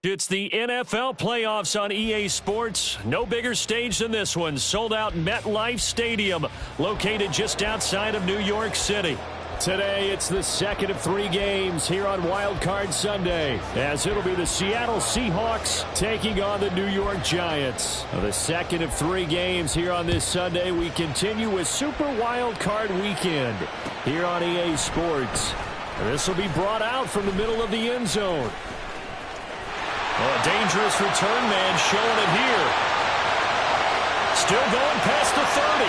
It's the NFL playoffs on EA Sports. No bigger stage than this one. Sold out MetLife Stadium, located just outside of New York City. Today, it's the second of 3 games here on Wild Card Sunday, as it'll be the Seattle Seahawks taking on the New York Giants. The second of 3 games here on this Sunday. We continue with Super Wild Card Weekend here on EA Sports. This will be brought out from the middle of the end zone. Well, a dangerous return man showing it here. Still going past the 30.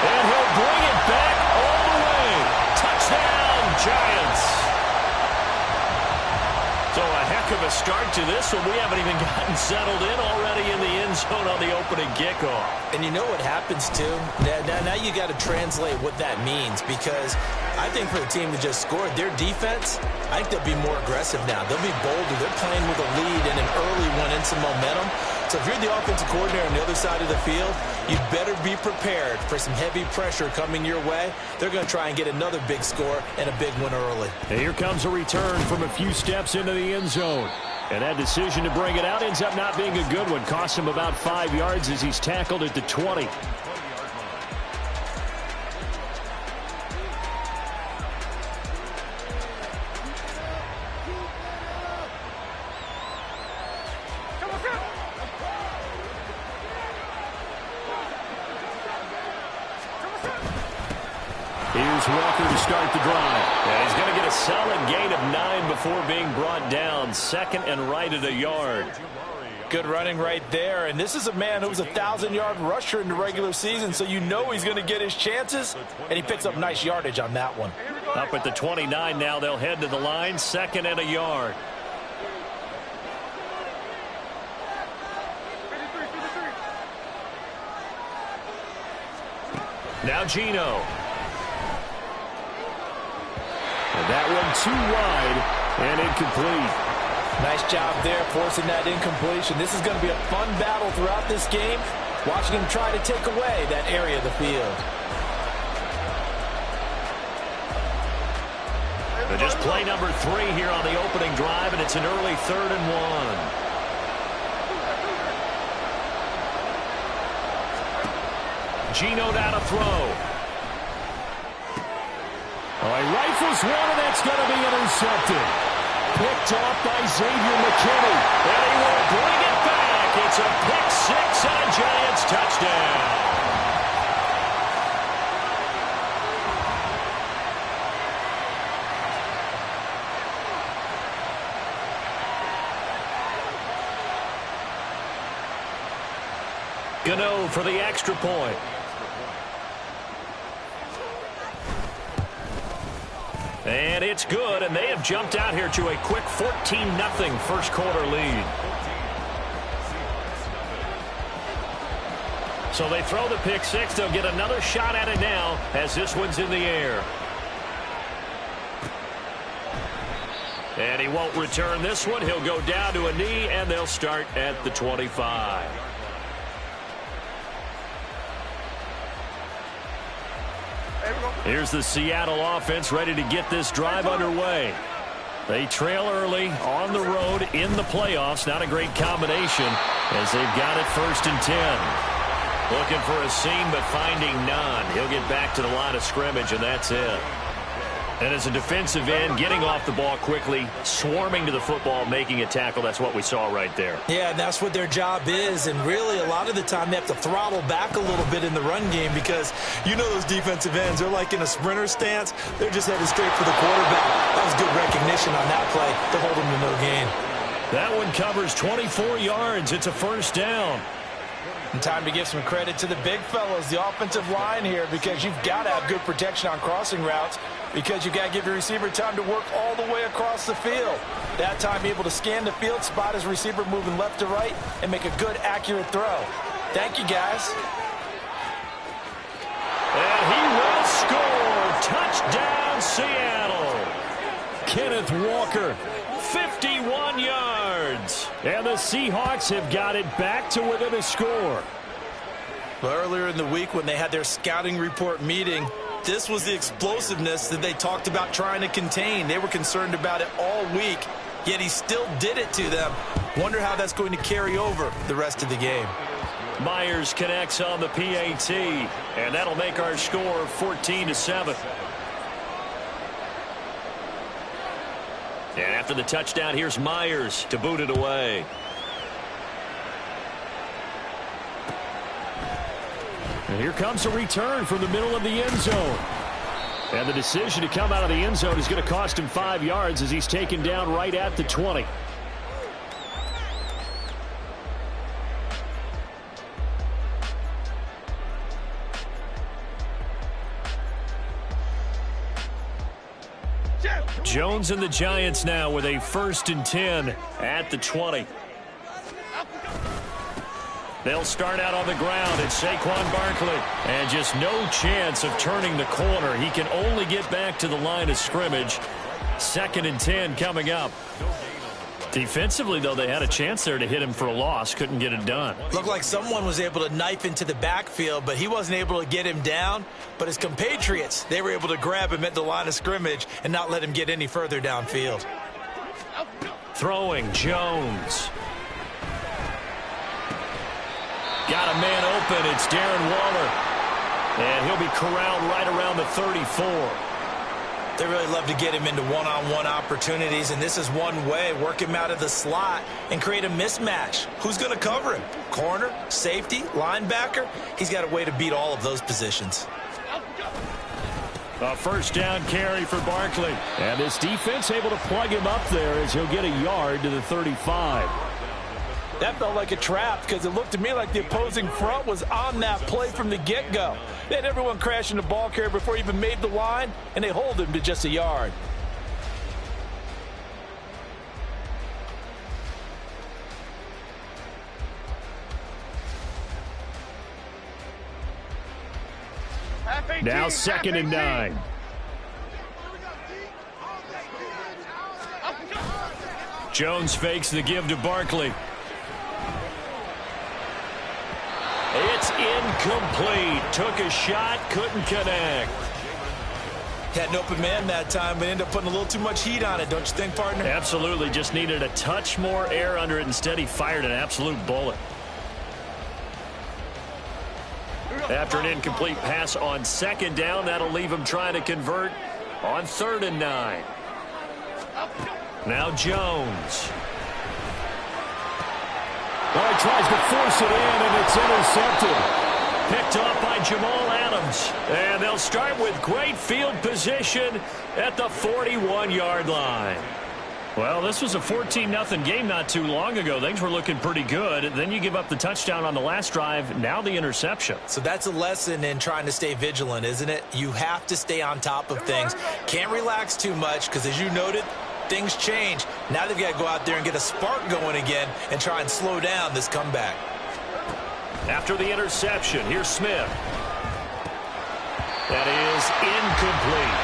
And he'll bring it back all the way. Touchdown, Giants. So a heck of a start to this one. We haven't even gotten settled in already in the end zone on the opening kickoff. And you know what happens, too? Now you got to translate what that means, because I think for the team that just scored, their defense, I think they'll be more aggressive now. They'll be bolder. They're playing with a lead and an early one and some momentum. So if you're the offensive coordinator on the other side of the field, you better be prepared for some heavy pressure coming your way. They're going to try and get another big score and a big one early. And here comes a return from a few steps into the end zone. And that decision to bring it out ends up not being a good one. Costs him about 5 yards as he's tackled at the 20. Here's Walker to start the drive. And he's going to get a solid gain of 9 before being brought down. Second and right at a yard. Good running right there. And this is a man who was a 1,000-yard rusher in the regular season, so you know he's going to get his chances. And he picks up nice yardage on that one. Up at the 29 now. They'll head to the line. Second and a yard. Now Geno. And that one too wide and incomplete. Nice job there forcing that incompletion. This is going to be a fun battle throughout this game, watching him try to take away that area of the field. But just play number 3 here on the opening drive, and it's an early 3rd and 1. Geno down to throw. Oh, he rifles one, and that's going to be intercepted. Picked off by Xavier McKinney. And he will bring it back. It's a pick 6 and a Giants touchdown. Gano for the extra point. And it's good, and they have jumped out here to a quick 14-0 first quarter lead. So they throw the pick 6. They'll get another shot at it now as this one's in the air. And he won't return this one. He'll go down to a knee, and they'll start at the 25. Here's the Seattle offense ready to get this drive underway. They trail early on the road in the playoffs. Not a great combination as they've got it 1st and 10. Looking for a seam but finding none. He'll get back to the line of scrimmage, and that's it. And as a defensive end, getting off the ball quickly, swarming to the football, making a tackle. That's what we saw right there. Yeah, that's what their job is. And really, a lot of the time, they have to throttle back a little bit in the run game because you know those defensive ends, they're like in a sprinter stance. They're just headed straight for the quarterback. That was good recognition on that play to hold them to no gain. That one covers 24 yards. It's a 1st down. And time to give some credit to the big fellows, the offensive line here, because you've got to have good protection on crossing routes, because you've got to give your receiver time to work all the way across the field. That time able to scan the field, spot his receiver moving left to right, and make a good, accurate throw. Thank you, guys. And he will score. Touchdown, Seattle. Kenneth Walker, 51 yards. And the Seahawks have got it back to within a score. Well, earlier in the week when they had their scouting report meeting, this was the explosiveness that they talked about trying to contain. They were concerned about it all week. yet he still did it to them. Wonder how that's going to carry over the rest of the game. Myers connects on the PAT, and that'll make our score 14-7. And after the touchdown, here's Myers to boot it away. And here comes a return from the middle of the end zone. And the decision to come out of the end zone is going to cost him 5 yards as he's taken down right at the 20. Jones and the Giants now with a 1st and 10 at the 20. They'll start out on the ground. It's Saquon Barkley. And just no chance of turning the corner. He can only get back to the line of scrimmage. 2nd and 10 coming up. Defensively, though, they had a chance there to hit him for a loss. Couldn't get it done. Looked like someone was able to knife into the backfield, but he wasn't able to get him down. But his compatriots, they were able to grab him at the line of scrimmage and not let him get any further downfield. Throwing, Jones. Got a man open. It's Darren Waller. And he'll be corralled right around the 34. They really love to get him into one-on-one opportunities, and this is one way. Work him out of the slot and create a mismatch. Who's going to cover him? Corner, safety, linebacker? He's got a way to beat all of those positions. A 1st down carry for Barkley. And this defense able to plug him up there as he'll get a yard to the 35. That felt like a trap because it looked to me like the opposing front was on that play from the get-go. They had everyone crashing the ball carrier before he even made the line, and they hold him to just a yard. Now 2nd and 9. Jones fakes the give to Barkley. It's incomplete. Took a shot, couldn't connect. Had an open man that time, but ended up putting a little too much heat on it, don't you think, partner? Absolutely. Just needed a touch more air under it. Instead, he fired an absolute bullet. After an incomplete pass on 2nd down, that'll leave him trying to convert on 3rd and 9. Now Jones. Well, he tries to force it in, and it's intercepted. Picked off by Jamal Adams. And they'll start with great field position at the 41-yard line. Well, this was a 14-0 game not too long ago. Things were looking pretty good. Then you give up the touchdown on the last drive. Now the interception. So that's a lesson in trying to stay vigilant, isn't it? You have to stay on top of things. Can't relax too much because, as you noted, things change. Now they've got to go out there and get a spark going again and try and slow down this comeback. After the interception, here's Smith. That is incomplete.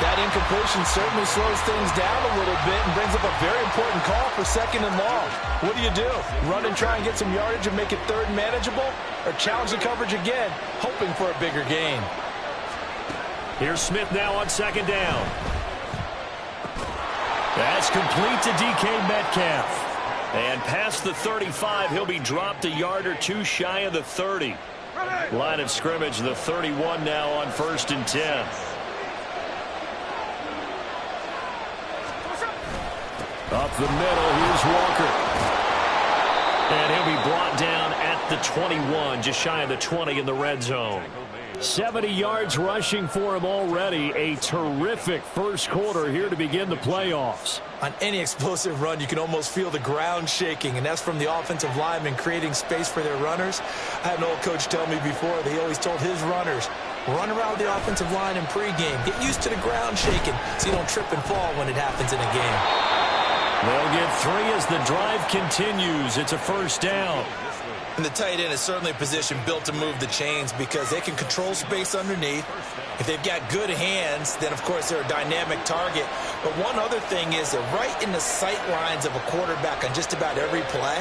That incompletion certainly slows things down a little bit and brings up a very important call for 2nd and long. What do? Run and try and get some yardage and make it 3rd manageable? Or challenge the coverage again, hoping for a bigger gain? Here's Smith now on 2nd down. That's complete to DK Metcalf. And past the 35, he'll be dropped a yard or two shy of the 30. Line of scrimmage, the 31 now on 1st and 10. Up the middle, here's Walker. And he'll be brought down at the 21, just shy of the 20 in the red zone. 70 yards rushing for him already. A terrific first quarter here to begin the playoffs. On any explosive run, you can almost feel the ground shaking, and that's from the offensive linemen creating space for their runners. I had an old coach tell me before, that he always told his runners, run around the offensive line in pregame. Get used to the ground shaking so you don't trip and fall when it happens in a game. They'll get 3 as the drive continues. It's a 1st down. And the tight end is certainly a position built to move the chains because they can control space underneath. If they've got good hands, then, of course, they're a dynamic target. But one other thing is they're right in the sight lines of a quarterback on just about every play.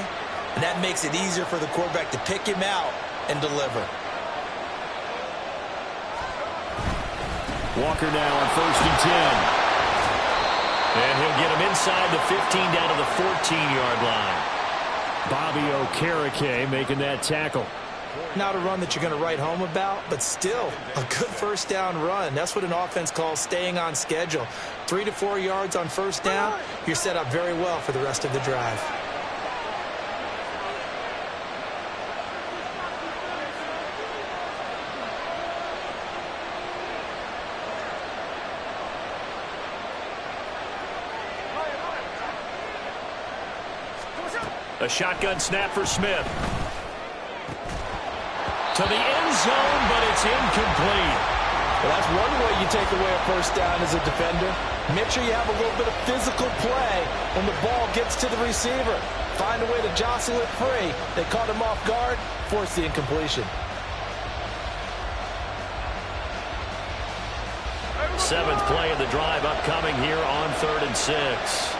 And that makes it easier for the quarterback to pick him out and deliver. Walker now on 1st and 10. And he'll get him inside the 15 down to the 14-yard line. Bobby Okereke making that tackle. Not a run that you're going to write home about, but still a good first down run. That's what an offense calls staying on schedule. 3 to 4 yards on first down, you're set up very well for the rest of the drive. A shotgun snap for Smith. To the end zone, but it's incomplete. Well, that's one way you take away a first down as a defender. Make sure you have a little bit of physical play when the ball gets to the receiver. Find a way to jostle it free. They caught him off guard, forced the incompletion. 7th play of the drive upcoming here on 3rd and 6.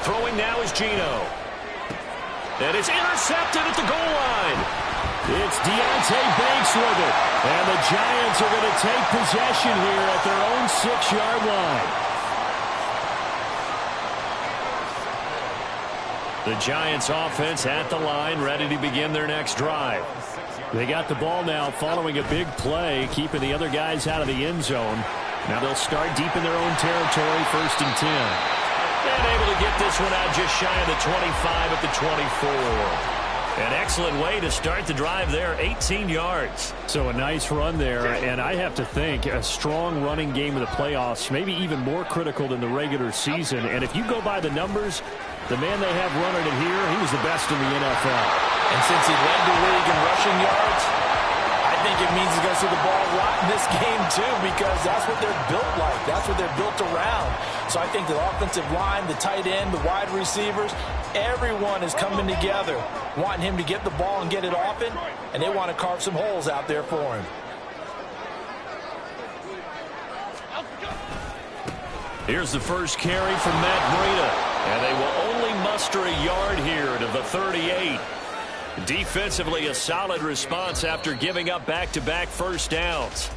Throwing now is Geno. And it's intercepted at the goal line. It's Deontay Banks with it. And the Giants are going to take possession here at their own 6-yard line. The Giants offense at the line, ready to begin their next drive. They got the ball now following a big play, keeping the other guys out of the end zone. Now they'll start deep in their own territory, 1st and 10. And able to get this one out just shy of the 25 at the 24. An excellent way to start the drive there, 18 yards. So a nice run there, and I have to think a strong running game of the playoffs, maybe even more critical than the regular season. And if you go by the numbers, the man they have running it here, he was the best in the NFL. And since he led the league in rushing yards, I think it means he's going to see the ball a lot in this game too, because that's what they're built like. That's what they're built around. So I think the offensive line, the tight end, the wide receivers, everyone is coming together, wanting him to get the ball and get it often, and they want to carve some holes out there for him. Here's the first carry from Matt Breida, and they will only muster a yard here to the 38. Defensively, a solid response after giving up back-to-back first downs.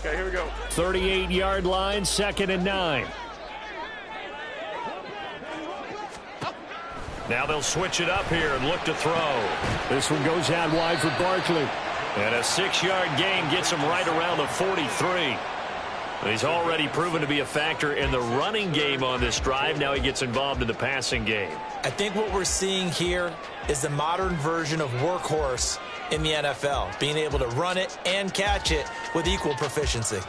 Okay, here we go. 38-yard line, 2nd and 9. Now they'll switch it up here and look to throw. This one goes out wide for Barkley. And a 6-yard gain gets him right around the 43. He's already proven to be a factor in the running game on this drive. Now he gets involved in the passing game. I think what we're seeing here is the modern version of workhorse in the NFL, being able to run it and catch it with equal proficiency.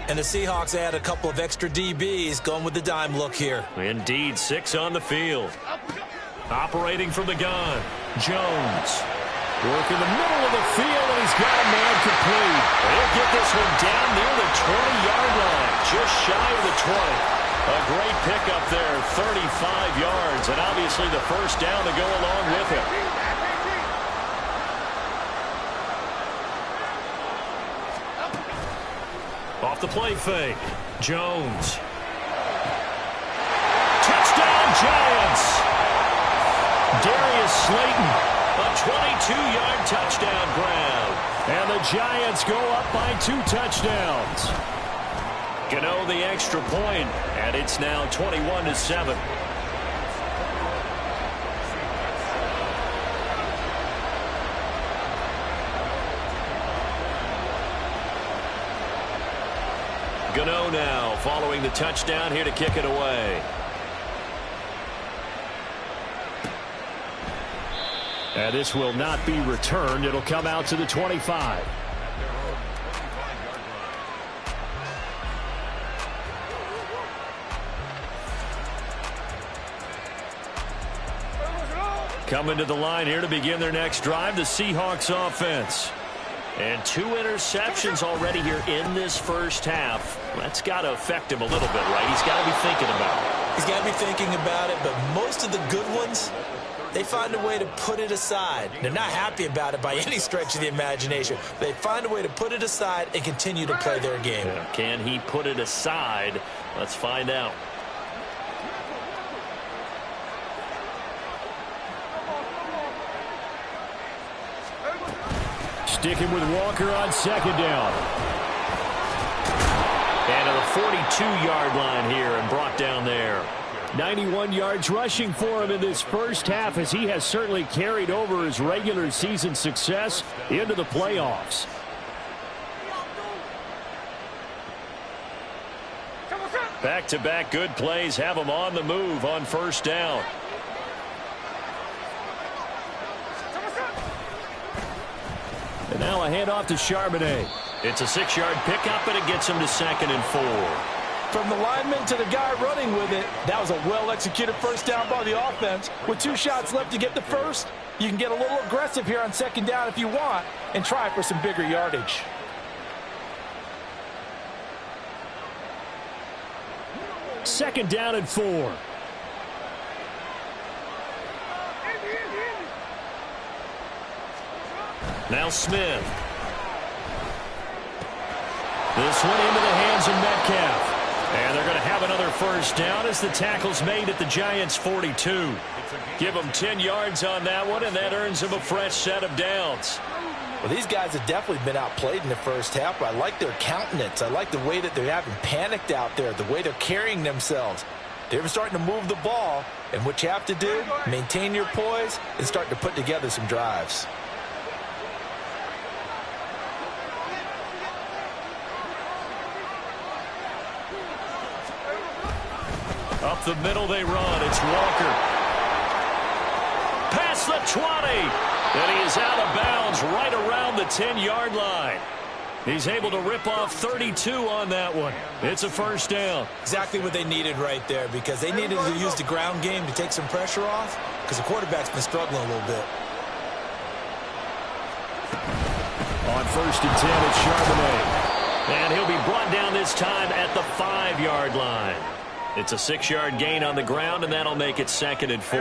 And the Seahawks add a couple of extra DBs going with the dime look here. Indeed, 6 on the field. Operating from the gun, Jones. Working the middle of the field, and he's got a man complete. He'll get this one down near the 20-yard line, just shy of the 20. A great pickup there, 35 yards, and obviously the first down to go along with it. Off the play fake, Jones. Touchdown, Giants! Darius Slayton, a 22-yard touchdown grab. And the Giants go up by 2 touchdowns. Gano the extra point, and it's now 21-7. Gano now following the touchdown here to kick it away. And this will not be returned. It'll come out to the 25. Coming to the line here to begin their next drive, the Seahawks offense. And 2 interceptions already here in this first half. That's got to affect him a little bit, right? He's got to be thinking about it. He's got to be thinking about it, but most of the good ones, they find a way to put it aside. They're not happy about it by any stretch of the imagination. They find a way to put it aside and continue to play their game. Yeah. Can he put it aside? Let's find out. Sticking with Walker on second down. And to the 42-yard line here and brought down there. 91 yards rushing for him in this first half as he has certainly carried over his regular season success into the playoffs. Back-to-back good plays have him on the move on first down. And now a handoff to Charbonnet. It's a 6-yard pickup, and it gets him to 2nd and 4. From the lineman to the guy running with it, that was a well-executed first down by the offense. With 2 shots left to get the first, you can get a little aggressive here on second down if you want and try for some bigger yardage. Second down and 4. Now Smith. This one into the hands of Metcalf. And they're going to have another first down as the tackle's made at the Giants' 42. Give them 10 yards on that one, and that earns them a fresh set of downs. Well, these guys have definitely been outplayed in the first half, but I like their countenance. I like the way that they haven't panicked out there, the way they're carrying themselves. They're starting to move the ball, and what you have to do, maintain your poise and start to put together some drives. Up the middle they run. It's Walker. Past the 20. And he is out of bounds right around the 10-yard line. He's able to rip off 32 on that one. It's a first down. Exactly what they needed right there, because they needed to use the ground game to take some pressure off, because the quarterback's been struggling a little bit. On 1st and 10, it's Charbonnet. And he'll be brought down this time at the 5-yard line. It's a 6-yard gain on the ground, and that'll make it 2nd and 4.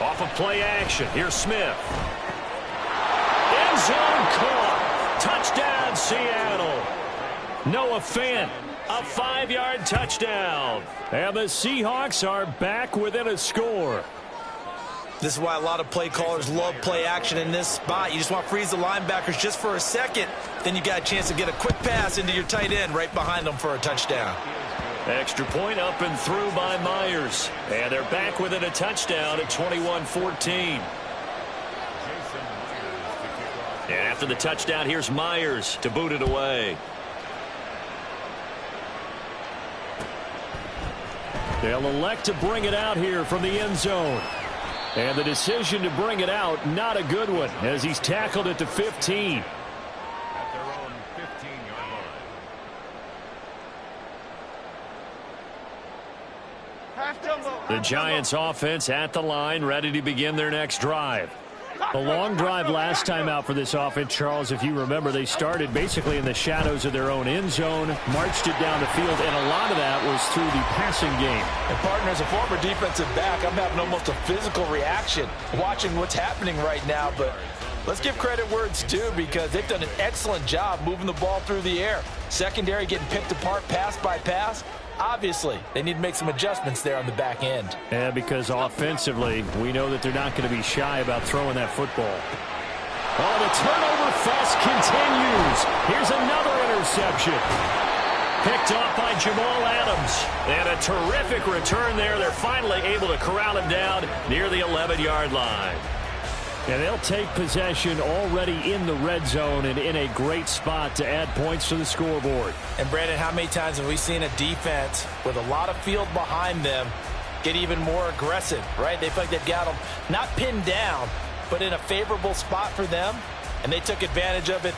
Off of play action. Here's Smith. End zone caught. Touchdown, Seattle. Noah Fant, a 5-yard touchdown. And the Seahawks are back within a score. This is why a lot of play callers love play action in this spot. You just want to freeze the linebackers just for a second. Then you got a chance to get a quick pass into your tight end right behind them for a touchdown. Extra point up and through by Myers. And they're back within a touchdown at 21-14. And after the touchdown, here's Myers to boot it away. They'll elect to bring it out here from the end zone. And the decision to bring it out, not a good one, as he's tackled at the 15. At their own 15-yard line. The Giants offense at the line, ready to begin their next drive. The long drive last time out for this offense, Charles, if you remember, they started basically in the shadows of their own end zone, marched it down the field, and a lot of that was through the passing game. And partner, as a former defensive back, I'm having almost a physical reaction watching what's happening right now. But let's give credit where it's due, because they've done an excellent job moving the ball through the air. Secondary getting picked apart pass by pass. Obviously, they need to make some adjustments there on the back end. Yeah, because offensively, we know that they're not going to be shy about throwing that football. Oh, the turnover fest continues. Here's another interception. Picked off by Jamal Adams. And a terrific return there. They're finally able to corral him down near the 11-yard line. And they'll take possession already in the red zone and in a great spot to add points to the scoreboard. And, Brandon, how many times have we seen a defense with a lot of field behind them get even more aggressive, right? They feel like they've got them not pinned down, but in a favorable spot for them, and they took advantage of it.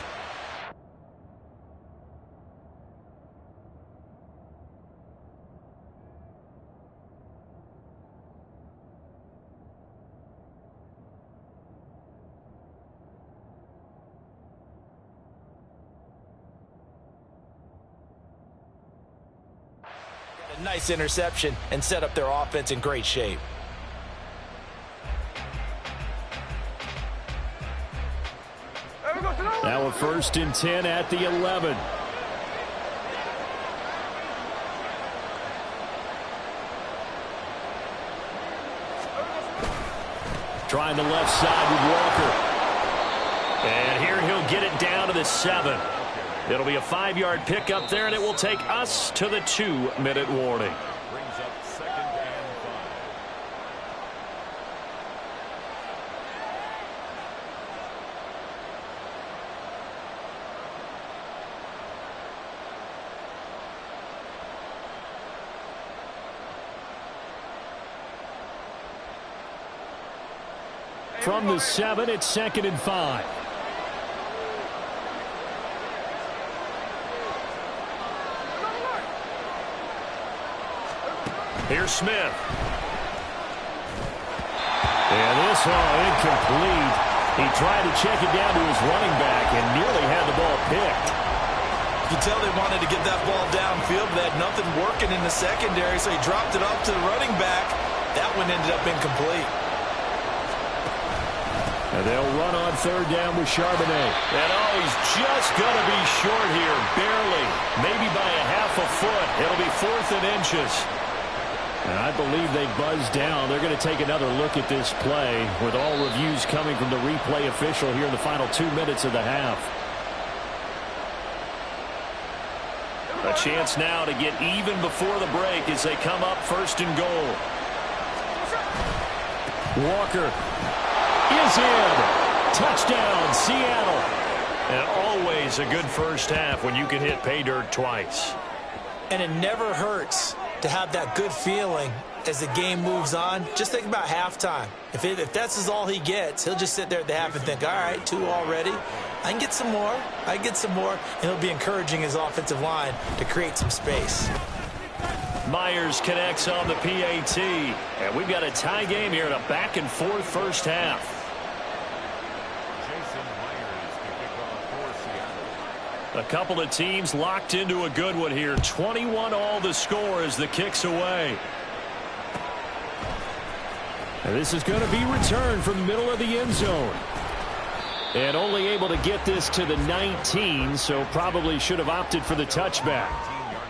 Nice interception and set up their offense in great shape. Now a 1st and 10 at the 11. Trying the left side with Walker. And here he'll get it down to the 7. It'll be a 5-yard pickup there, and it will take us to the 2-minute warning. Brings up 2nd and 5. From the 7, it's 2nd and 5. Here's Smith. And this all incomplete. He tried to check it down to his running back and nearly had the ball picked. You can tell they wanted to get that ball downfield, but they had nothing working in the secondary, so he dropped it off to the running back. That one ended up incomplete. And they'll run on 3rd down with Charbonnet. And he's just going to be short here, barely. Maybe by a half a foot. It'll be 4th and inches. And I believe they buzzed down. They're going to take another look at this play with all reviews coming from the replay official here in the final 2 minutes of the half. A chance now to get even before the break as they come up 1st and goal. Walker is in. Touchdown, Seattle. And always a good first half when you can hit pay dirt twice. And it never hurts to have that good feeling as the game moves on. Just think about halftime. If that's all he gets, he'll just sit there at the half and think, all right, 2 already. I can get some more. I can get some more. And he'll be encouraging his offensive line to create some space. Myers connects on the PAT. And we've got a tie game here in a back-and-forth first half. Jason Myers to kick off for Seattle. A couple of teams locked into a good one here. 21 all the score as the kick's away. And this is going to be returned from the middle of the end zone. And only able to get this to the 19, so probably should have opted for the touchback. 19-yard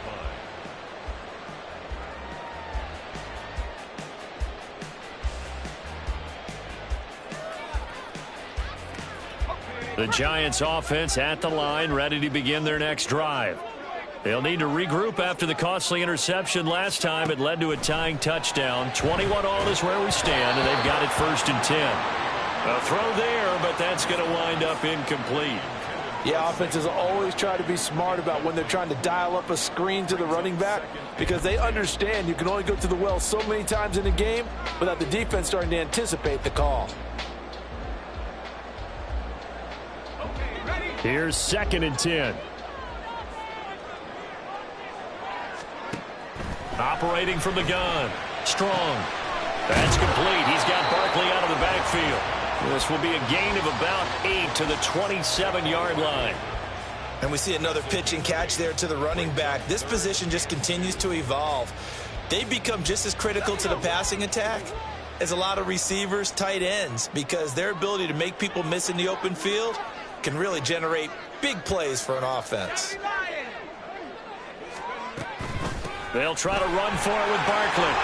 line. The Giants offense at the line, ready to begin their next drive. They'll need to regroup after the costly interception last time. It led to a tying touchdown. 21 all is where we stand, and they've got it 1st and 10. A throw there, but that's going to wind up incomplete. Yeah, offenses always try to be smart about when they're trying to dial up a screen to the running back because they understand you can only go to the well so many times in a game without the defense starting to anticipate the call. Here's 2nd and 10. Operating from the gun. Strong. That's complete. He's got Barkley out of the backfield. This will be a gain of about 8 to the 27-yard line. And we see another pitch and catch there to the running back. This position just continues to evolve. They become just as critical to the passing attack as a lot of receivers, tight ends, because their ability to make people miss in the open field can really generate big plays for an offense. They'll try to run for it with Barkley.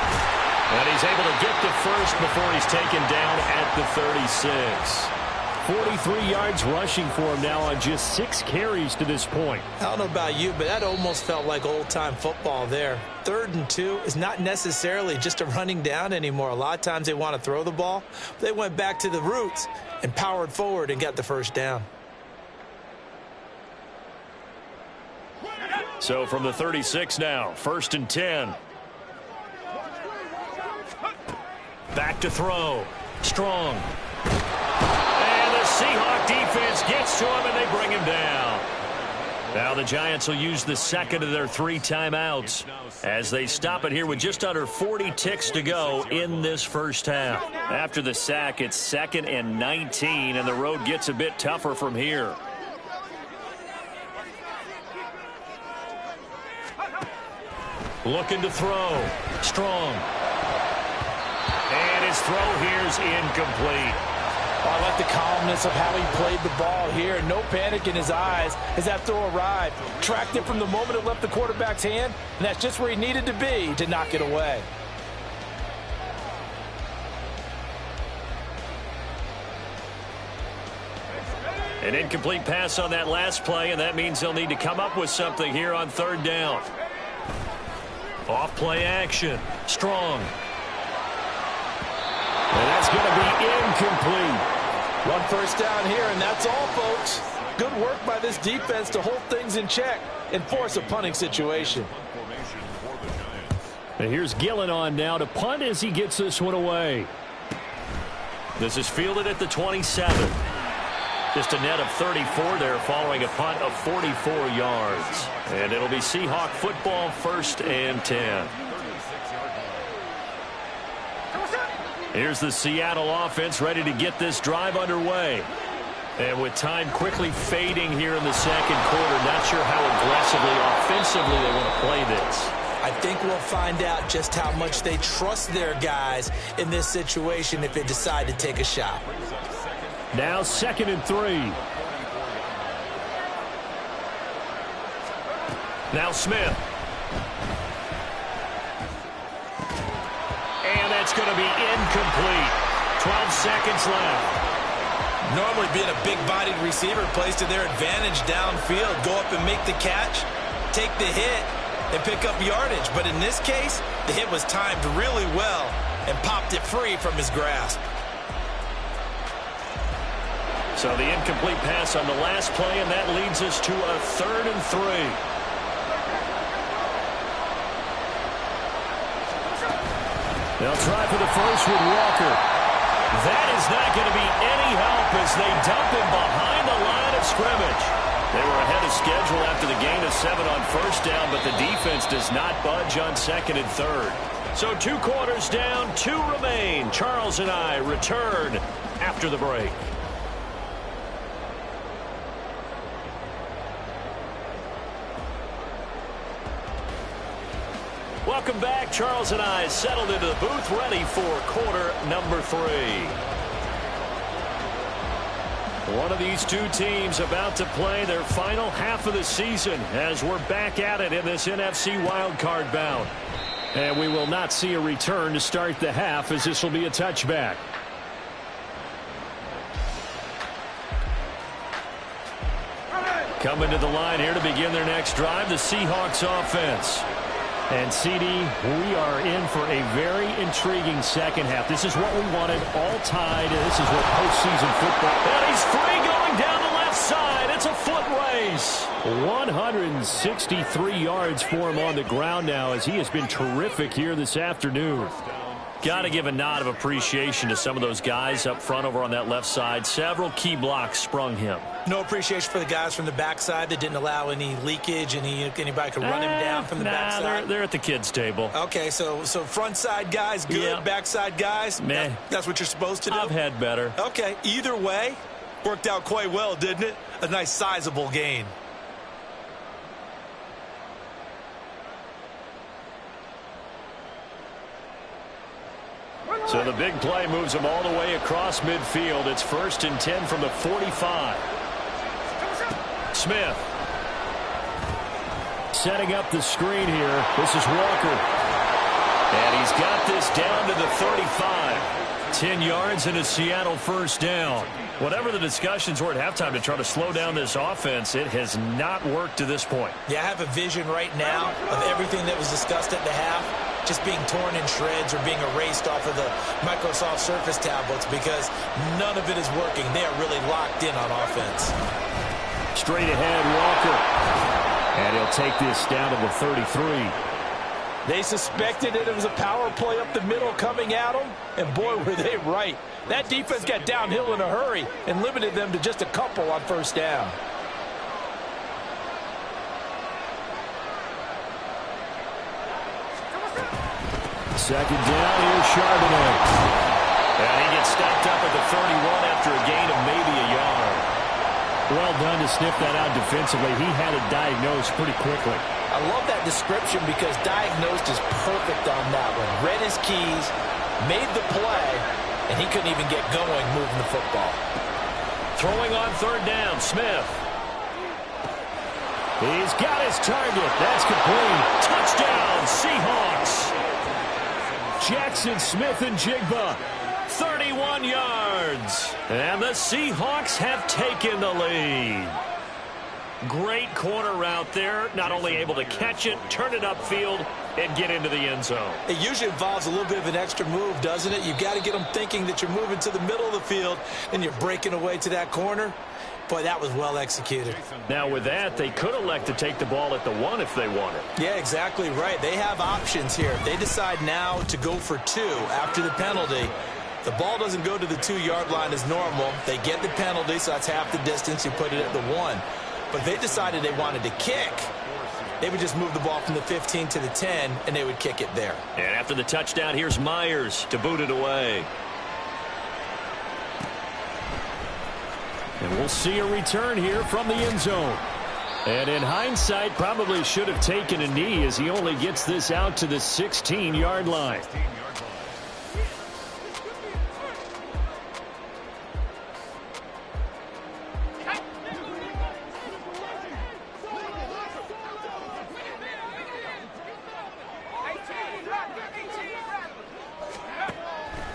And he's able to get the first before he's taken down at the 36. 43 yards rushing for him now on just 6 carries to this point. I don't know about you, but that almost felt like old-time football there. 3rd and 2 is not necessarily just a running down anymore. A lot of times they want to throw the ball. They went back to the roots and powered forward and got the first down. So from the 36 now, 1st and 10. Back to throw. Strong. And the Seahawk defense gets to him, and they bring him down. Now the Giants will use the 2nd of their 3 timeouts as they stop it here with just under 40 ticks to go in this first half. After the sack, it's 2nd and 19, and the road gets a bit tougher from here. Looking to throw. Strong. And his throw here's incomplete. I like the calmness of how he played the ball here. No panic in his eyes as that throw arrived. Tracked it from the moment it left the quarterback's hand, and that's just where he needed to be to knock it away. An incomplete pass on that last play, and that means they'll need to come up with something here on third down. Off play action. Strong. And that's going to be incomplete. One first down here, and that's all, folks. Good work by this defense to hold things in check and force a punting situation. And here's Gillen on now to punt as he gets this one away. This is fielded at the 27. Just a net of 34 there following a punt of 44 yards. And it'll be Seahawk football, 1st and 10. Here's the Seattle offense ready to get this drive underway. And with time quickly fading here in the second quarter, not sure how aggressively, offensively they want to play this. I think we'll find out just how much they trust their guys in this situation if they decide to take a shot. Now 2nd and 3. Now Smith. And that's going to be incomplete. 12 seconds left. Normally being a big-bodied receiver plays to their advantage downfield. Go up and make the catch, take the hit, and pick up yardage. But in this case, the hit was timed really well and popped it free from his grasp. So the incomplete pass on the last play, and that leads us to a 3rd and 3. They'll try for the first with Walker. That is not going to be any help as they dump him behind the line of scrimmage. They were ahead of schedule after the gain of 7 on first down, but the defense does not budge on 2nd and 3rd. So 2 quarters down, 2 remain. Charles and I return after the break. Welcome back. Charles and I settled into the booth ready for quarter number 3. One of these two teams about to play their final half of the season as we're back at it in this NFC wildcard bout. And we will not see a return to start the half as this will be a touchback. Coming to the line here to begin their next drive, the Seahawks offense. And, CD, we are in for a very intriguing second half. This is what we wanted, all tied, and this is what postseason football. And he's free going down the left side. It's a foot race. 163 yards for him on the ground now as he has been terrific here this afternoon. Got to give a nod of appreciation to some of those guys up front over on that left side. Several key blocks sprung him. No appreciation for the guys from the backside that didn't allow any leakage, and anybody could run him down from the backside. They're at the kids' table. Okay, so front side guys good, yeah. Backside guys, meh. That's what you're supposed to do? I've had better. Okay, either way, worked out quite well, didn't it? A nice sizable gain. So the big play moves them all the way across midfield. It's 1st and 10 from the 45. Smith. Setting up the screen here. This is Walker. And he's got this down to the 35. 10 yards and a Seattle first down. Whatever the discussions were at halftime to try to slow down this offense, it has not worked to this point. Yeah, I have a vision right now of everything that was discussed at the half just being torn in shreds or being erased off of the Microsoft Surface tablets because none of it is working. They are really locked in on offense. Straight ahead, Walker. And he'll take this down to the 33. They suspected it was a power play up the middle coming at them, and boy, were they right. That defense got downhill in a hurry and limited them to just a couple on first down. Second down, here's Charbonnet. And he gets stopped up at the 31 after a gain of maybe a yard. Well done to sniff that out defensively. He had it diagnosed pretty quickly. I love that description because diagnosed is perfect on that one. Read his keys, made the play, and he couldn't even get going moving the football. Throwing on third down, Smith. He's got his target. That's complete. Touchdown, Seahawks. Jackson Smith and Jigba, 31 yards. And the Seahawks have taken the lead. Great corner route there. Not only able to catch it, turn it upfield, and get into the end zone. It usually involves a little bit of an extra move, doesn't it? You've got to get them thinking that you're moving to the middle of the field and you're breaking away to that corner. Boy, that was well executed. Now with that, they could elect to take the ball at the 1 if they wanted. Yeah, exactly right. They have options here. If they decide now to go for 2 after the penalty, the ball doesn't go to the 2-yard line as normal. They get the penalty, so that's half the distance. You put it at the 1. But if they decided they wanted to kick, they would just move the ball from the 15 to the 10, and they would kick it there. And after the touchdown, here's Myers to boot it away. And we'll see a return here from the end zone. And in hindsight, probably should have taken a knee as he only gets this out to the 16-yard line.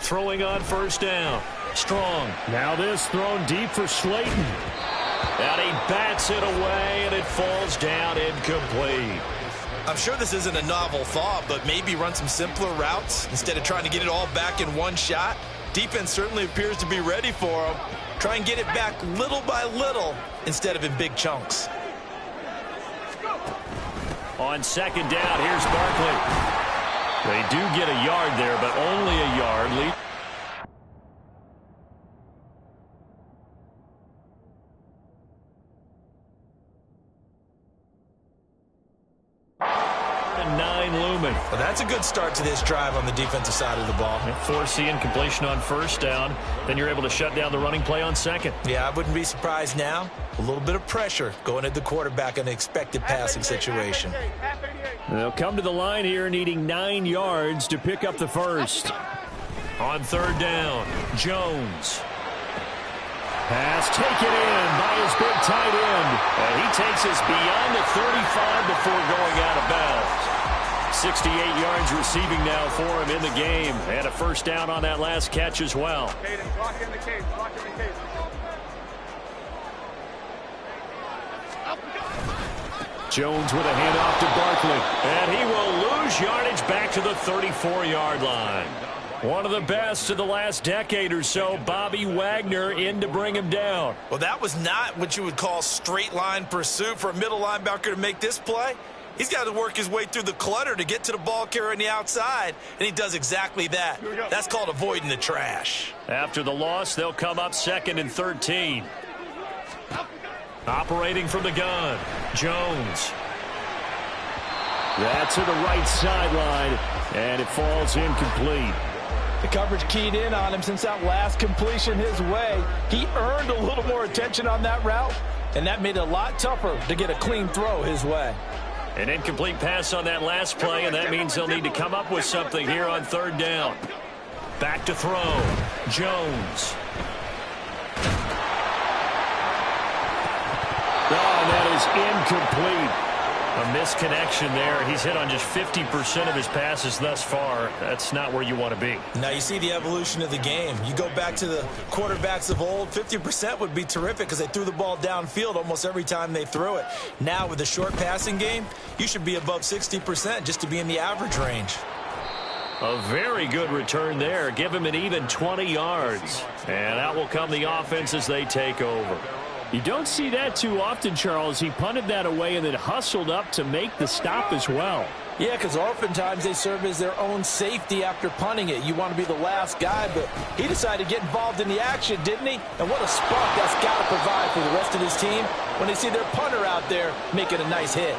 Throwing on first down. Strong. Now this thrown deep for Slayton. And he bats it away, and it falls down incomplete. I'm sure this isn't a novel thought, but maybe run some simpler routes instead of trying to get it all back in one shot. Defense certainly appears to be ready for him. Try and get it back little by little instead of in big chunks. On second down, here's Barkley. They do get a yard there, but only a yard lead. Well, that's a good start to this drive on the defensive side of the ball. Force the incompletion on first down. Then you're able to shut down the running play on second. Yeah, I wouldn't be surprised now. A little bit of pressure going at the quarterback in an expected passing situation. They'll come to the line here needing 9 yards to pick up the first. On third down, Jones. Pass taken in by his big tight end. And he takes us beyond the 35 before going out of bounds. 68 yards receiving now for him in the game. And a first down on that last catch as well. Jones with a handoff to Barkley. And he will lose yardage back to the 34-yard line. One of the best of the last decade or so, Bobby Wagner in to bring him down. Well, that was not what you would call straight line pursuit for a middle linebacker to make this play. He's got to work his way through the clutter to get to the ball carrier on the outside, and he does exactly that. That's called avoiding the trash. After the loss, they'll come up 2nd and 13. Operating from the gun, Jones. That's to the right sideline, and it falls incomplete. The coverage keyed in on him since that last completion his way. He earned a little more attention on that route, and that made it a lot tougher to get a clean throw his way. An incomplete pass on that last play, and that means they'll need to come up with something here on third down. Back to throw. Jones. Oh, that is incomplete. A misconnection there. He's hit on just 50% of his passes thus far. That's not where you want to be. Now you see the evolution of the game. You go back to the quarterbacks of old, 50% would be terrific because they threw the ball downfield almost every time they threw it. Now with the short passing game, you should be above 60% just to be in the average range. A very good return there. Give him an even 20 yards. And out will come the offense as they take over. You don't see that too often, Charles. He punted that away and then hustled up to make the stop as well. Yeah, because oftentimes they serve as their own safety after punting it. You want to be the last guy, but he decided to get involved in the action, didn't he? And what a spark that's got to provide for the rest of his team when they see their punter out there making a nice hit.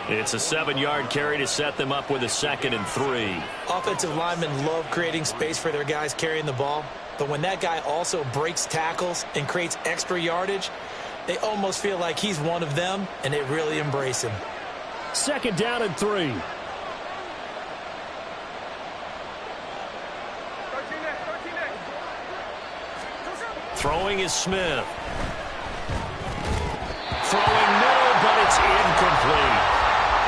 It's a 7-yard carry to set them up with a 2nd and 3. Offensive linemen love creating space for their guys carrying the ball, but when that guy also breaks tackles and creates extra yardage, they almost feel like he's one of them, and they really embrace him. Second down and 3. Throwing is Smith. Throwing middle, but it's incomplete.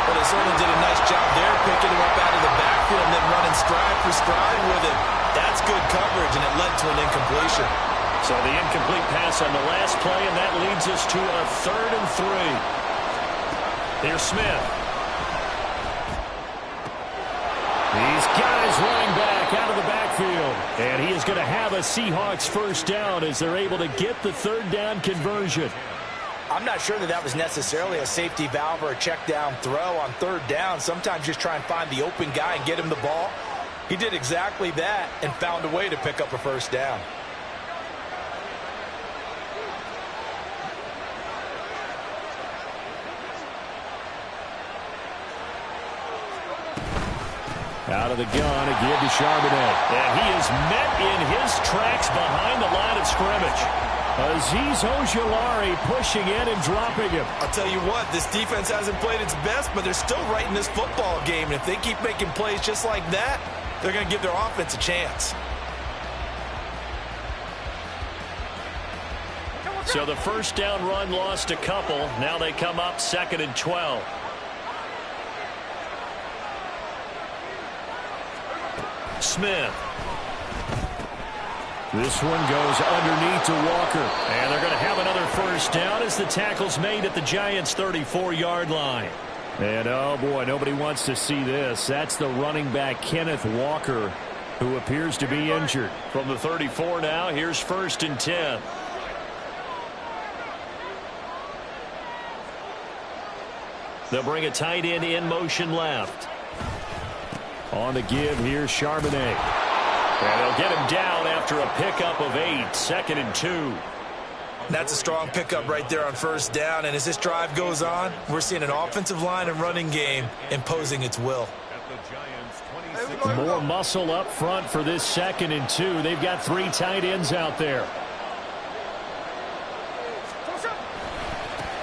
But they certainly did a nice job there, picking him up out of the backfield and then running stride for stride with it. That's good coverage, and it led to an incompletion. So the incomplete pass on the last play, and that leads us to a 3rd and 3. Here's Smith. These guys running back out of the backfield. And he is going to have a Seahawks first down as they're able to get the 3rd down conversion. I'm not sure that was necessarily a safety valve or a check down throw on 3rd down. Sometimes just try and find the open guy and get him the ball. He did exactly that and found a way to pick up a first down. Out of the gun, a give to Charbonnet. And he is met in his tracks behind the line of scrimmage. Azeez Ojulari pushing in and dropping him. I'll tell you what, this defense hasn't played its best, but they're still right in this football game. And if they keep making plays just like that, they're going to give their offense a chance. So the first down run lost a couple. Now they come up 2nd and 12. Smith. This one goes underneath to Walker. And they're going to have another first down as the tackle's made at the Giants' 34-yard line. And, oh, boy, nobody wants to see this. That's the running back, Kenneth Walker, who appears to be injured. From the 34 now, here's 1st and 10. They'll bring a tight end in motion left. On the give, here's Charbonnet. And they'll get him down after a pickup of 8, 2nd and 2. That's a strong pickup right there on first down. And as this drive goes on, we're seeing an offensive line and running game imposing its will. More muscle up front for this 2nd and 2. They've got 3 tight ends out there.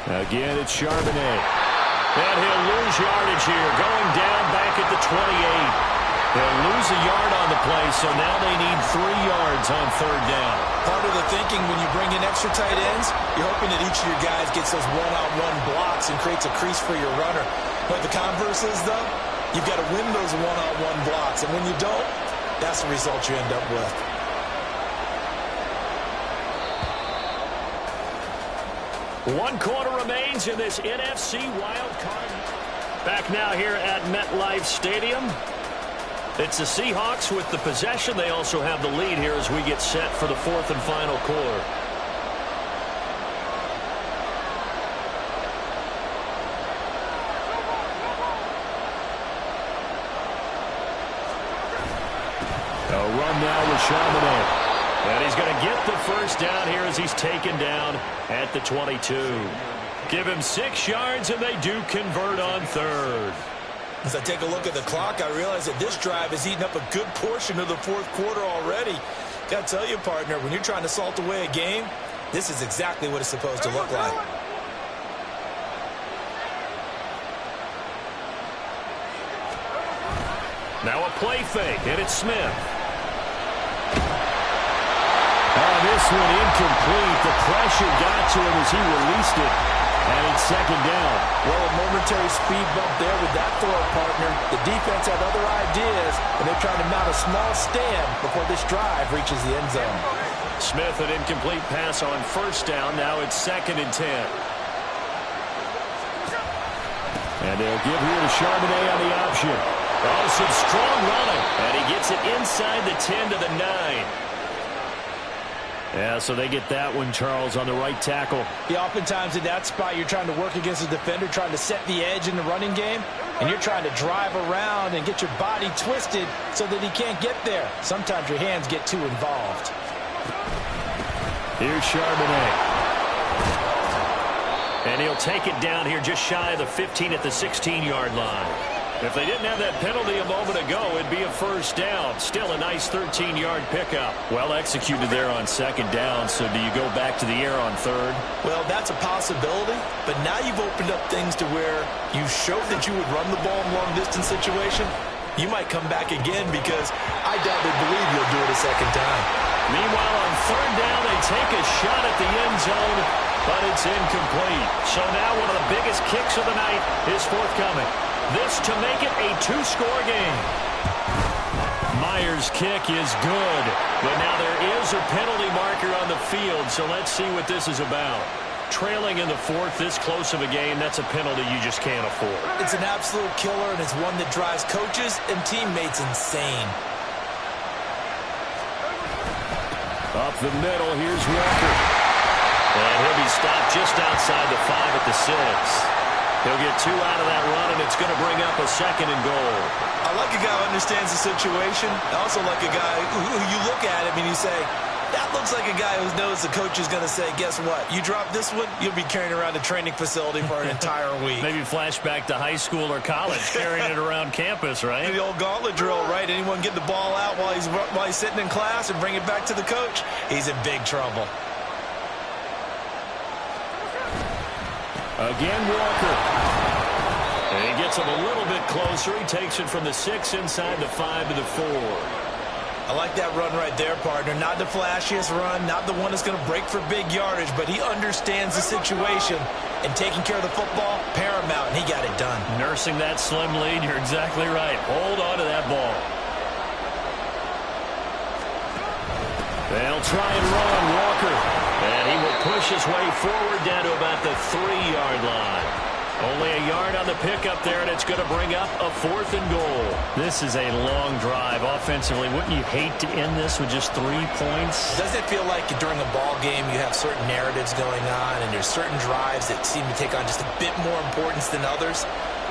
Again, it's Charbonnet. And he'll lose yardage here, going down back at the 28. They'll lose a yard on the play, so now they need 3 yards on 3rd down. Part of the thinking when you bring in extra tight ends, you're hoping that each of your guys gets those one-on-one blocks and creates a crease for your runner. But the converse is, though, you've got to win those one-on-one blocks, and when you don't, that's the result you end up with. One quarter remains in this NFC wild card. Back now here at MetLife Stadium. It's the Seahawks with the possession. They also have the lead here as we get set for the 4th and final quarter. A run now with Charbonnet. And he's going to get the first down here as he's taken down at the 22. Give him 6 yards, and they do convert on 3rd. As I take a look at the clock, I realize that this drive has eaten up a good portion of the 4th quarter already. Got to tell you, partner, when you're trying to salt away a game, this is exactly what it's supposed to look like. Now a play fake, and it's Smith. This one incomplete. The pressure got to him as he released it. And it's 2nd down. Well, a momentary speed bump there with that throw, partner. The defense had other ideas, and they're trying to mount a small stand before this drive reaches the end zone. Smith, an incomplete pass on 1st down. Now it's 2nd and 10. And they'll give here to Charbonnet on the option. Oh, some strong running. And he gets it inside the 10 to the 9. Yeah, so they get that one, Charles, on the right tackle. Yeah, oftentimes in that spot, you're trying to work against a defender, trying to set the edge in the running game, and you're trying to drive around and get your body twisted so that he can't get there. Sometimes your hands get too involved. Here's Charbonnet. And he'll take it down here just shy of the 15 at the 16-yard line. If they didn't have that penalty a moment ago, it'd be a first down. Still a nice 13-yard pickup. Well executed there on second down. So do you go back to the air on third? Well, that's a possibility, but now you've opened up things to where you showed that you would run the ball in long-distance situation. You might come back again because I doubt they believe you'll do it a second time. Meanwhile, on third down, they take a shot at the end zone, but it's incomplete. So now one of the biggest kicks of the night is forthcoming. This to make it a two-score game. Myers' kick is good, but now there is a penalty marker on the field, so let's see what this is about. Trailing in the fourth, this close of a game, that's a penalty you just can't afford. It's an absolute killer, and it's one that drives coaches and teammates insane. Up the middle, here's Walker. And he'll be stopped just outside the 5 at the 6. He'll get 2 out of that run, and it's going to bring up a second and goal. I like a guy who understands the situation. I also like a guy who you look at him and you say, that looks like a guy who knows the coach is going to say, guess what? You drop this one, you'll be carrying around a training facility for an entire week. Maybe flashback to high school or college, carrying it around campus, right? The old gauntlet drill, right? Anyone get the ball out while he's sitting in class and bring it back to the coach? He's in big trouble. Again, Walker. And he gets him a little bit closer. He takes it from the 6 inside the 5 to the 4. I like that run right there, partner. Not the flashiest run, not the one that's going to break for big yardage, but he understands the situation, and taking care of the football, paramount, and he got it done. Nursing that slim lead, you're exactly right. Hold on to that ball. They'll try and run Walker, and he will push his way forward down to about the 3-yard line. Only a yard on the pickup there, and it's going to bring up a 4th and goal. This is a long drive offensively. Wouldn't you hate to end this with just 3 points? Doesn't it feel like during a ball game you have certain narratives going on, and there's certain drives that seem to take on just a bit more importance than others?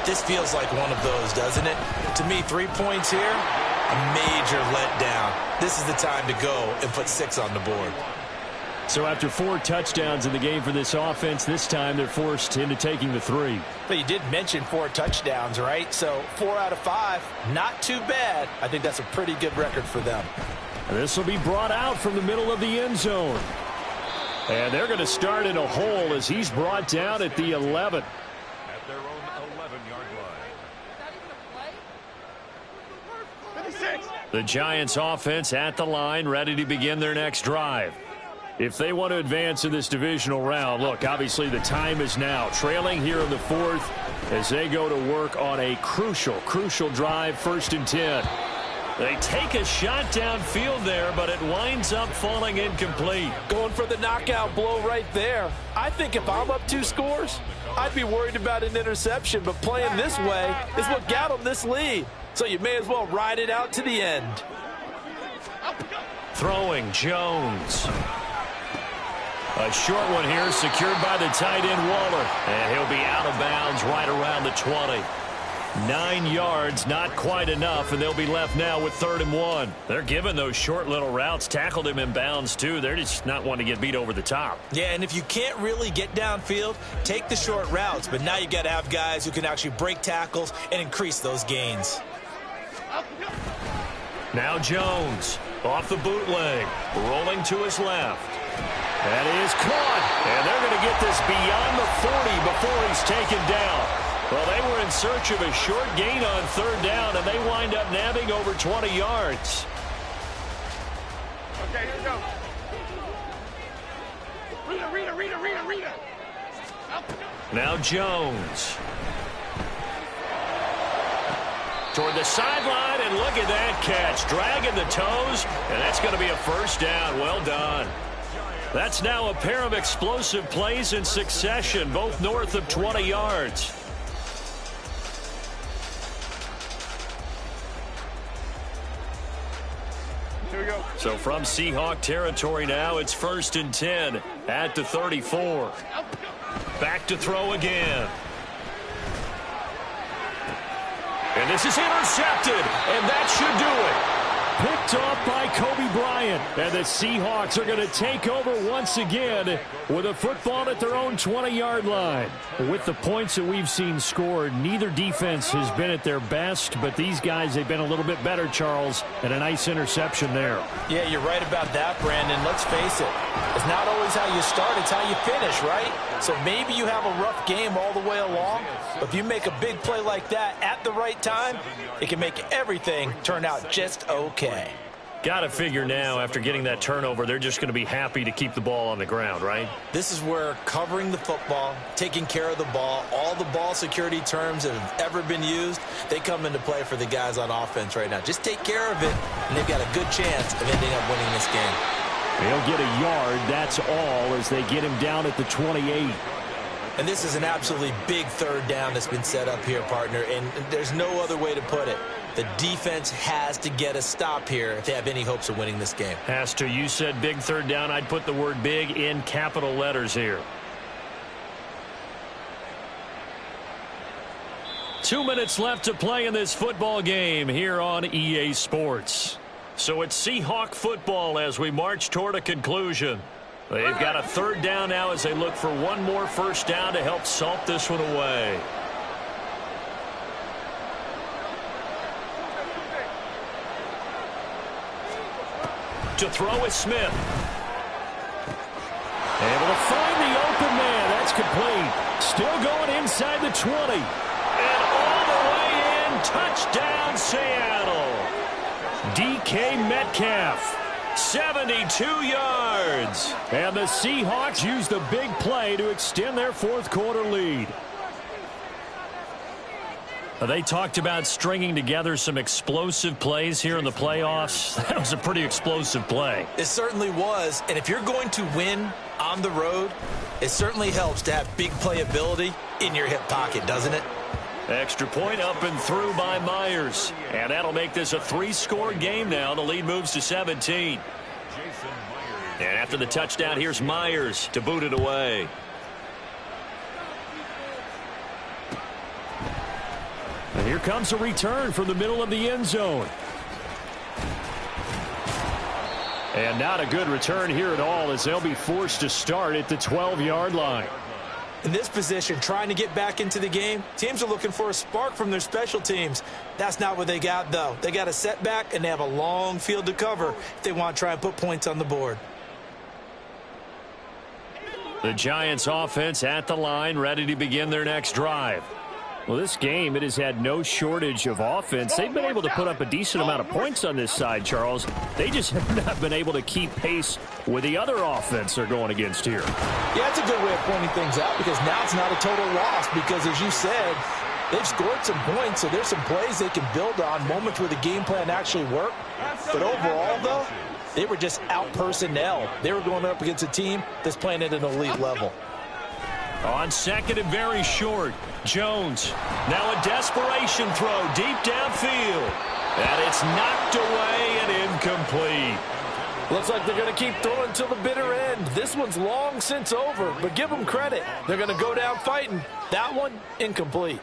This feels like one of those, doesn't it? To me, 3 points here, a major letdown. This is the time to go and put 6 on the board. So after 4 touchdowns in the game for this offense, this time they're forced into taking the 3. But you did mention 4 touchdowns, right? So 4 out of 5, not too bad. I think that's a pretty good record for them. This will be brought out from the middle of the end zone. And they're going to start in a hole as he's brought down at the 11. At their own 11-yard line. The Giants offense at the line, ready to begin their next drive. If they want to advance in this divisional round, look, obviously the time is now. Trailing here in the 4th as they go to work on a crucial drive, 1st and 10. They take a shot downfield there, but it winds up falling incomplete. Going for the knockout blow right there. I think if I'm up 2 scores, I'd be worried about an interception, but playing this way is what got them this lead. So you may as well ride it out to the end. Throwing Jones. A short one here secured by the tight end Waller. And he'll be out of bounds right around the 20. 9 yards, not quite enough, and they'll be left now with 3rd and 1. They're giving those short little routes. Tackled him in bounds, too. They're just not wanting to get beat over the top. Yeah, and if you can't really get downfield, take the short routes. But now you got to have guys who can actually break tackles and increase those gains. Now Jones off the bootleg, rolling to his left. That is caught, and they're going to get this beyond the 40 before he's taken down. Well, they were in search of a short gain on 3rd down, and they wind up nabbing over 20 yards. Okay, here we go. Rita. Now Jones. Toward the sideline, and look at that catch. Dragging the toes, and that's going to be a 1st down. Well done. That's now a pair of explosive plays in succession, both north of 20 yards. Here we go. So from Seahawk territory now, it's 1st and 10 at the 34. Back to throw again. And this is intercepted, and that should do it. picked off by Kobe Bryant. And the Seahawks are going to take over once again with a football at their own 20-yard line. With the points that we've seen scored, neither defense has been at their best, but these guys, they've been a little bit better, Charles, and a nice interception there. Yeah, you're right about that, Brandon. Let's face it. It's not always how you start, it's how you finish, right? So maybe you have a rough game all the way along, but if you make a big play like that at the right time, it can make everything turn out just okay. Got to figure now, after getting that turnover, they're just going to be happy to keep the ball on the ground, right? This is where covering the football, taking care of the ball, all the ball security terms that have ever been used, they come into play for the guys on offense right now. Just take care of it, and they've got a good chance of ending up winning this game. They'll get a yard, that's all, as they get him down at the 28. And this is an absolutely big third down that's been set up here, partner, and there's no other way to put it. The defense has to get a stop here if they have any hopes of winning this game. Has to. You said big third down. I'd put the word big in capital letters here. 2 minutes left to play in this football game here on EA Sports. So it's Seahawk football as we march toward a conclusion. They've got a third down now as they look for one more first down to help salt this one away. To throw is Smith. Able to find the open man. That's complete. Still going inside the 20. And all the way in. Touchdown, Seattle. DK Metcalf. 72 yards. And the Seahawks use the big play to extend their fourth quarter lead. They talked about stringing together some explosive plays here in the playoffs. That was a pretty explosive play. It certainly was. And if you're going to win on the road, it certainly helps to have big playability in your hip pocket, doesn't it? Extra point up and through by Myers. And that'll make this a three-score game now. The lead moves to 17. And after the touchdown, here's Myers to boot it away. And here comes a return from the middle of the end zone. And not a good return here at all, as they'll be forced to start at the 12-yard line. In this position, trying to get back into the game, teams are looking for a spark from their special teams. That's not what they got, though. They got a setback, and they have a long field to cover if they want to try and put points on the board. The Giants offense at the line, ready to begin their next drive. Well, this game, it has had no shortage of offense. They've been able to put up a decent amount of points on this side, Charles. They just have not been able to keep pace with the other offense they're going against here. Yeah, it's a good way of pointing things out, because now it's not a total loss, because as you said, they've scored some points, so there's some plays they can build on, moments where the game plan actually worked. But overall, though, they were just out personnel. They were going up against a team that's playing at an elite level. On second and very short, Jones. Now a desperation throw deep downfield. And it's knocked away and incomplete. Looks like they're going to keep throwing till the bitter end. This one's long since over, but give them credit. They're going to go down fighting. That one, incomplete.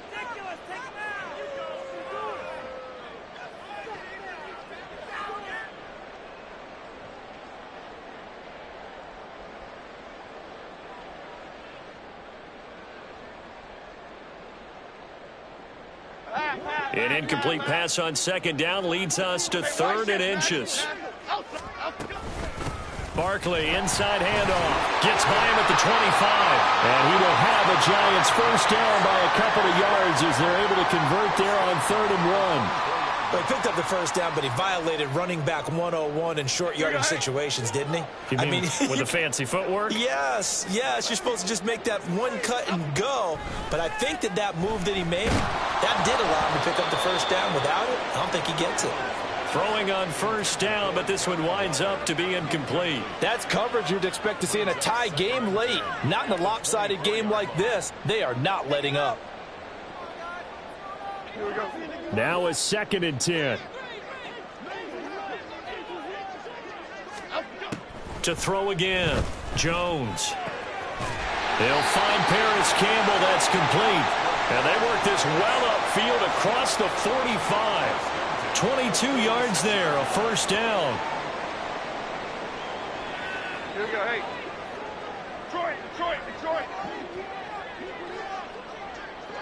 An incomplete pass on second down leads us to third and inches. Barkley, inside handoff. Gets by him at the 25. And he will have a Giants first down by a couple of yards as they're able to convert there on 3rd and 1. Well, he picked up the first down, but he violated running back 101 in short yardage situations, didn't he? I mean with the fancy footwork? Yes. You're supposed to just make that one cut and go. But I think that move that he made, that did allow him to pick up the first down. Without it, I don't think he gets it. Throwing on first down, but this one winds up to be incomplete. That's coverage you'd expect to see in a tie game late. Not in a lopsided game like this. They are not letting up. Now a 2nd and 10. To throw again, Jones. They'll find Paris Campbell. That's complete. And they work this well upfield across the 45. 22 yards there, a first down. Here we go, hey. Detroit, Detroit, Detroit.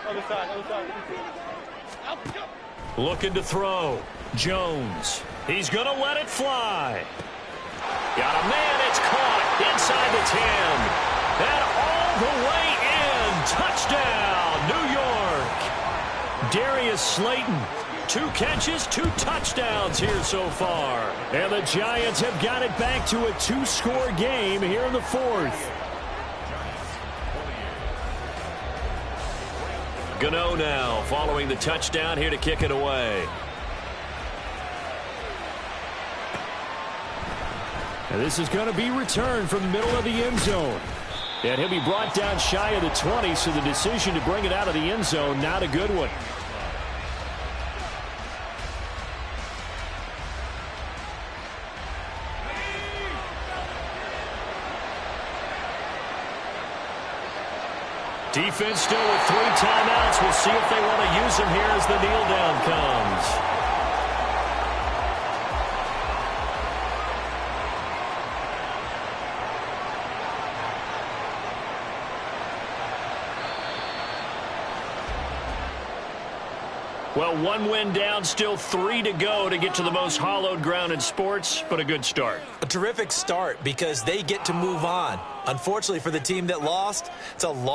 Other side, other side. Out, go. Looking to throw. Jones. He's going to let it fly. Got a man. It's caught inside the 10. And all the way in. Touchdown, New York. Darius Slayton. 2 catches, 2 touchdowns here so far. And the Giants have got it back to a 2-score game here in the 4th. Gano now following the touchdown here to kick it away. And this is going to be returned from the middle of the end zone. And he'll be brought down shy of the 20, so the decision to bring it out of the end zone, not a good one. Defense still with 3 timeouts. We'll see if they want to use them here as the kneel down comes. Well, 1 win down, still 3 to go to get to the most hallowed ground in sports, but a good start. A terrific start because they get to move on. Unfortunately for the team that lost, it's a long